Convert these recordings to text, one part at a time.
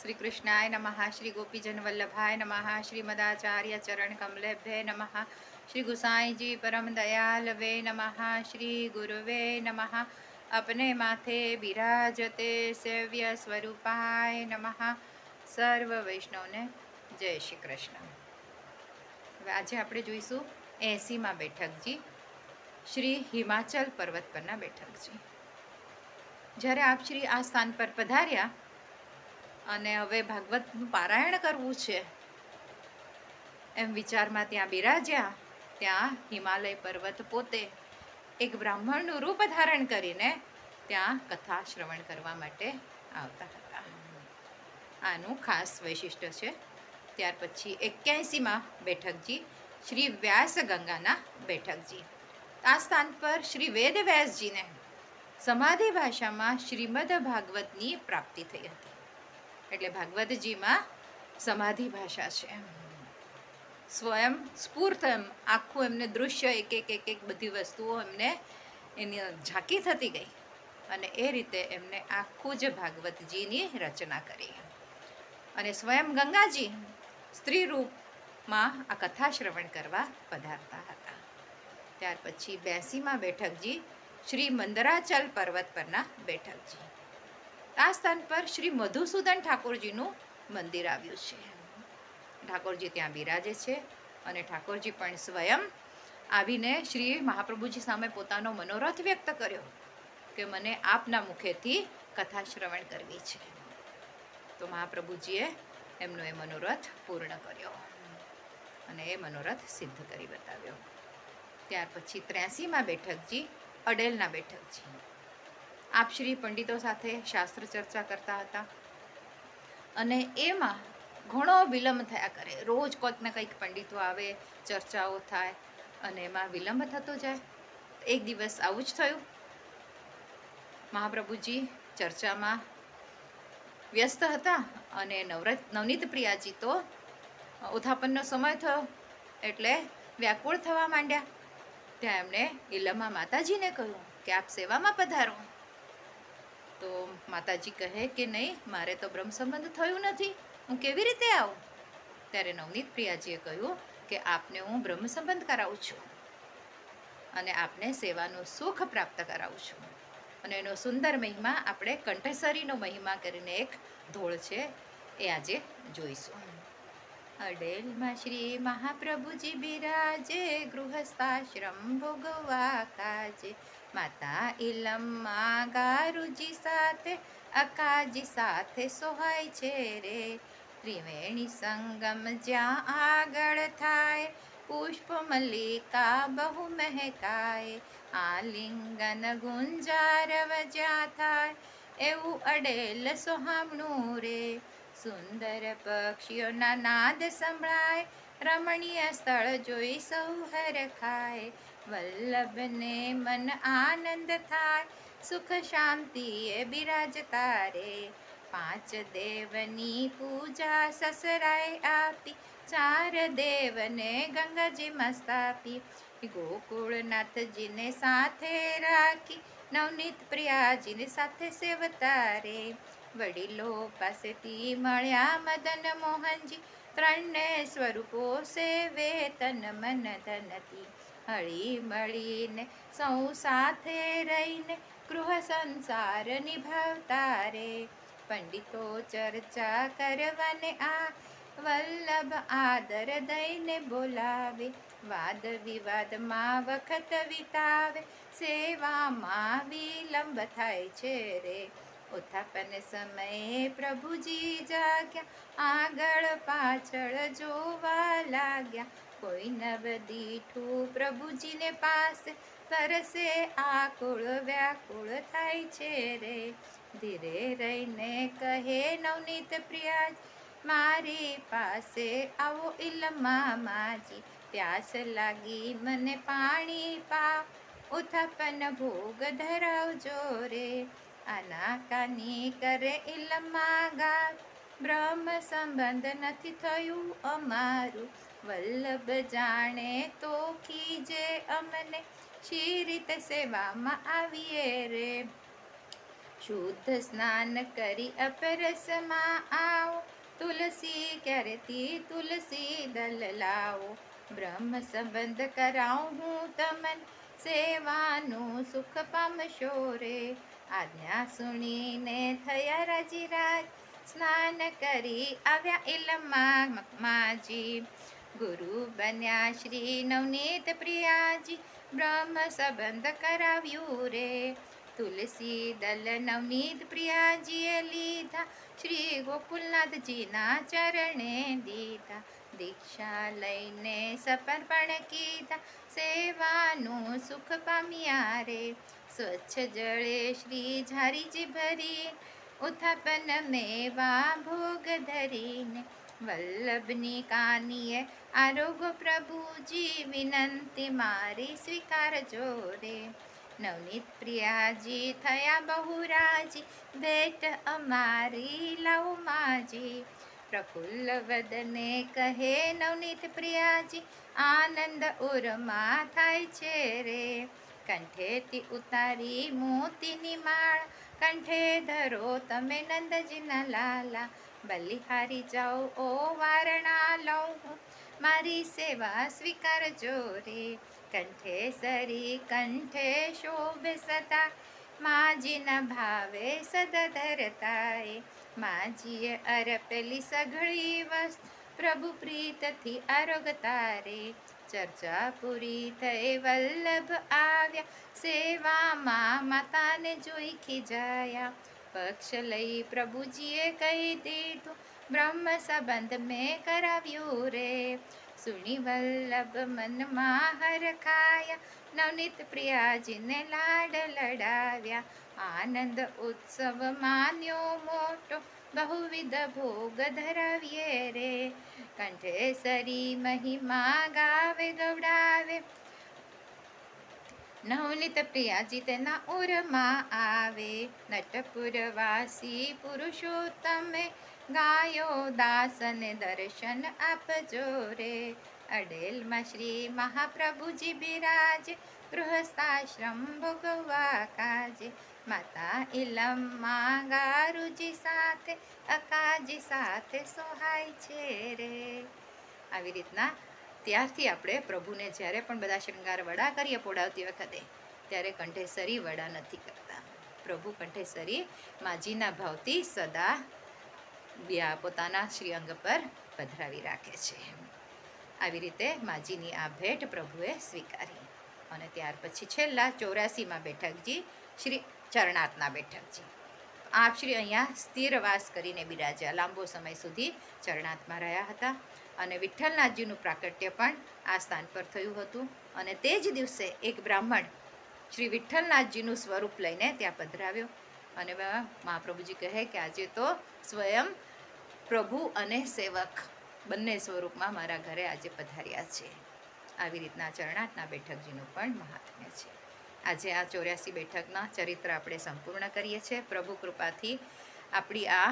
श्री कृष्णाय नमः। श्री गोपीजन वल्लभाय नमः। श्रीमदाचार्य चरण कमलेभ्ये नमः। श्री गुसाई जी परम दयाल वे नमः। श्री गुरुवे नमः। अपने माथे बिराजते सेव्य स्वरूपाय नमः। सर्व वैष्णवने जय श्री कृष्ण। आज આપણે જોઈશું 80માં બેઠકજી શ્રી હિમાચલ પર્વત પરના બેઠકજી। જ્યારે આપ શ્રી આ સ્થાન પર પધાર્યા અને હવે ભાગવતનું પારાયણ કરવું છે એમ વિચારમાં ત્યાં બિરાજ્યા, ત્યાં હિમાલય પર્વત પોતે એક બ્રાહ્મણનું રૂપ ધારણ કરીને ત્યાં કથા શ્રવણ કરવા માટે આવતા હતા। આનું ખાસ વૈશિષ્ટ્ય છે। ત્યાર પછી 81માં બેઠકજી શ્રી વ્યાસ ગંગાના બેઠકજી। આ સ્થાન પર શ્રી વેદ વ્યાસજીને સમાધિ ભાષામાં શ્રીમદ ભાગવતની પ્રાપ્તિ થઈ હતી। એટલે ભાગવતજીમાં સમાધિ ભાષા છે। સ્વયં સ્ફૂર્ત આખું એમને દૃશ્ય એક બધી વસ્તુઓ એમને એની ઝાંકી થતી ગઈ અને એ રીતે એમને આખું જ ભાગવતજીની રચના કરી અને સ્વયં ગંગાજી સ્ત્રી રૂપમાં આ કથા શ્રવણ કરવા પધારતા હતા। ત્યાર પછી 82માં બેઠકજી શ્રી મંદરાચલ પર્વત પરના બેઠકજી। આ સ્થાન પર શ્રી મધુસૂદન ઠાકોરજીનું મંદિર આવ્યું છે। ઠાકોરજી ત્યાં બિરાજે છે અને ઠાકોરજી પણ સ્વયં આવીને શ્રી મહાપ્રભુજી સામે પોતાનો મનોરથ વ્યક્ત કર્યો કે મને આપના મુખેથી કથા શ્રવણ કરવી છે। તો મહાપ્રભુજીએ એમનો એ મનોરથ પૂર્ણ કર્યો અને એ મનોરથ સિદ્ધ કરી બતાવ્યો। ત્યાર પછી 83માં બેઠકજી અડેલના બેઠકજી। આપ શ્રી પંડિતો સાથે શાસ્ત્ર ચર્ચા કરતા હતા અને એમાં ઘણો વિલંબ થયા કરે। રોજ કોઈક ને કંઈક પંડિતો આવે, ચર્ચાઓ થાય અને એમાં વિલંબ થતો જાય। એક દિવસ આવું જ થયું। મહાપ્રભુજી ચર્ચામાં વ્યસ્ત હતા અને નવનીત પ્રિયાજી તો ઉત્થાપનનો સમય થયો એટલે વ્યાકુળ થવા માંડ્યા। ત્યાં એમણે ઇલમા માતાજીને કહ્યું કે આપ સેવામાં પધારો। તો માતાજી કહે કે નહીં, મારે તો બ્રહ્મ સંબંધ થયું નથી, હું કેવી રીતે આવું? ત્યારે નવનીત પ્રિયાજીએ કહ્યું કે આપને હું બ્રહ્મ સંબંધ કરાવું છું અને આપને સેવાનું સુખ પ્રાપ્ત કરાવું છું। અને એનો સુંદર મહિમા આપણે કંઠેસરીનો મહિમા કરીને એક ધોળ છે એ આજે જોઈશું। અડેલમાં શ્રી મહાપ્રભુજી બિરાજે, ગૃહસ્થાશ્રમ ભોગવા કાજે। માતા ઇલમમાં ગારુજી સાથે, અકાજી સાથે સોહાય છે રે। ત્રિવેણી સંગમ જ્યાં આગળ થાય, પુષ્પ મલ્લિકા બહુ મહેકાય। આલિંગન ગુંજારવ જ્યાં થાય, એવું અડેલ સોહામણું રે। સુંદર પક્ષીઓના નાદ સંભળાય, રમણીય સ્થળ જોઈ સૌ હરખાય। વલ્લભને મન આનંદ થાય, સુખ શાંતિએ બિરાજતા રે। પાંચ દેવની પૂજા સસરાય આપી, ચાર દેવને ગંગાજી મસ્તાપી। ગોકુળનાથજીને સાથે રાખી, નવનીત પ્રિયાજીને સાથે સેવતા રે। વડીલો પાસેથી મળ્યા મદન મોહનજી, ત્રણને સ્વરૂપો સેવે તન મન ધનથી। હળી મળીને સૌ સાથે રહીને, ગૃહ સંસાર નિભાવતા રે। પંડિતો ચર્ચા કરવાને આ, વલ્લભ આદર દઈને બોલાવે। વાદ વિવાદમાં વખત વિતાવે, સેવામાં વિલંબ થાય છે રે। ઉત્થાપન સમયે પ્રભુજી જાગ્યા, આગળ પાછળ જોવા લાગ્યા। કોઈ નવ દીઠું પ્રભુજીને પાસે, તરસે આકુળ વ્યાકુળ થાય છે રે। ધીરે રહીને કહે નવનીત પ્રિયાજ, મારી પાસે આવો ઇલમા માજી। પ્યાસ લાગી મને પાણી પાવ, ઉત્થાપન ભોગ ધરાવજો રે। આનાકાની કરે ઇલમા ગાય, બ્રહ્મ સંબંધ નથી થયું અમારું। વલ્લભ જાણે તો ખીજે અમને, શી રીતે સેવામાં આવીએ રે। શુદ્ધ સ્નાન કરી અપરસમાં આવો, તુલસી ક્યારેથી તુલસી દલ લાવો. બ્રહ્મ સંબંધ કરાવું હું તમન, સેવાનું સુખ પામશો રે. આજ્ઞા સુણીને થયા રાજી રાજ, સ્નાન કરી આવ્યા ઇલમાં માજી. ગુરુ બન્યા શ્રી નવનીત પ્રિયાજી, બ્રહ્મ સંબંધ કરાવ્યું રે. તુલસી દલ નવનીત પ્રિયાજીએ લીધા, શ્રી ગોકુલનાથજીના ચરણે દીધા. દીક્ષા લઈને સમર્પણ કીધા, સેવાનું સુખ પામ્યા રે. સ્વચ્છ જળે શ્રી ઝારીજી ભરી, ઉત્થાપન મેવા ભોગ ધરીને. વલ્લભની કાનીએ આરોગ્ય પ્રભુજી, વિનંતી મારી સ્વીકારજો રે. નવનીત પ્રિયાજી થયા બહુરાજી, ભેટ અમારી લાવો માજી. પ્રફુલ્લ વદને કહે નવનીત પ્રિયાજી, આનંદ ઉરમાં થાય છે રે. કંઠેથી ઉતારી મોતીની માળા, કંઠે ધરો તમે નંદજીના લાલા. બલિહારી જાઓ ઓ વારણા લઉં હું, મારી સેવા સ્વીકારજો રે. કંઠે સરી કંઠે શોભે સદા, માજીના ભાવે સદા ધરતાએ. માજીએ અર્પેલી સઘળી વસ્તુ, પ્રભુ પ્રીતથી આરોગતા રે. ચર્ચા પૂરી થઈ વલ્લભ આવ્યા, સેવામાં માતાને જોઈ ખીજાયા. પક્ષ લઈ પ્રભુજીએ કહી દીધું, બ્રહ્મ સંબંધ મેં કરાવ્યું રે. સુણી વલ્લભ મનમાં હરખાયા, નવનીત પ્રિયાજીને લાડ લડાવ્યા. આનંદ ઉત્સવ માન્યો મોટો, બહુવિધ ભોગ ધરાવીએ રે. કંઠેસરી મહિમા ગાવે ગવડાવે, નવનીત પ્રિયાજી તેના ઉરમાં આવે. નટપુરવાસી પુરુષોત્તમે, ગાયો દાસને દર્શન આપજો રે. અડેલમાં શ્રી મહાપ્રભુજી બિરાજે, ગૃહસ્થાશ્રમ ભોગવવા કાજે. માતા ઇલમમાં ગારુજી સાથે, અકાજી સાથે સોહાય છે રે. આવી રીતના ત્યારથી આપણે પ્રભુને જ્યારે પણ બધા શૃંગાર વડા કરીએ પોડાવતી વખતે, ત્યારે કંઠેસરી વડા નથી કરતા. પ્રભુ કંઠેસરી માજીના ભાવથી સદા પોતાના શ્રી અંગ પર પધરાવી રાખે છે. આવી રીતે માજીની આ ભેટ પ્રભુએ સ્વીકારી. અને ત્યાર પછી છેલ્લા 84માં બેઠકજી શ્રી ચરણાર્થના બેઠકજી. આપ શ્રી અહીંયા સ્થિરવાસ કરીને બિરાજ્યા, લાંબો સમય સુધી ચરણાર્થમાં રહ્યા હતા. અને વિઠ્ઠલનાથજીનું પ્રાકટ્ય પણ આ સ્થાન પર થયું હતું. અને તે જ દિવસે એક બ્રાહ્મણ શ્રી વિઠ્ઠલનાથજીનું સ્વરૂપ લઈને ત્યાં પધરાવ્યો. અને મહાપ્રભુજી કહે કે આજે તો સ્વયં પ્રભુ અને સેવક બંને સ્વરૂપમાં મારા ઘરે આજે પધાર્યા છે. આવી રીતના ચરણાર્થના બેઠકજીનું પણ મહાત્મ્ય છે. આજે આ 84 બેઠકના ચરિત્ર આપણે સંપૂર્ણ કરીએ છીએ. પ્રભુ કૃપાથી આપણી આ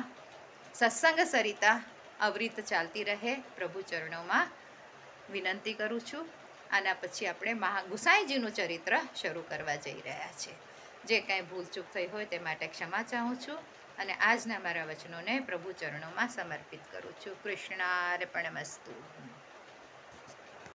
સત્સંગ સરિતા અવિરત ચાલતી રહે, પ્રભુ ચરણોમાં વિનંતી કરું છું. આના પછી આપણે ગુસાઈજીનું ચરિત્ર શરૂ કરવા જઈ રહ્યા છે. જે કાંઈ ભૂલચૂક થઈ હોય તે માટે ક્ષમા ચાહું છું. અને આજના મારા વચનોને પ્રભુ ચરણોમાં સમર્પિત કરું છું. કૃષ્ણાર્પણમસ્તુ.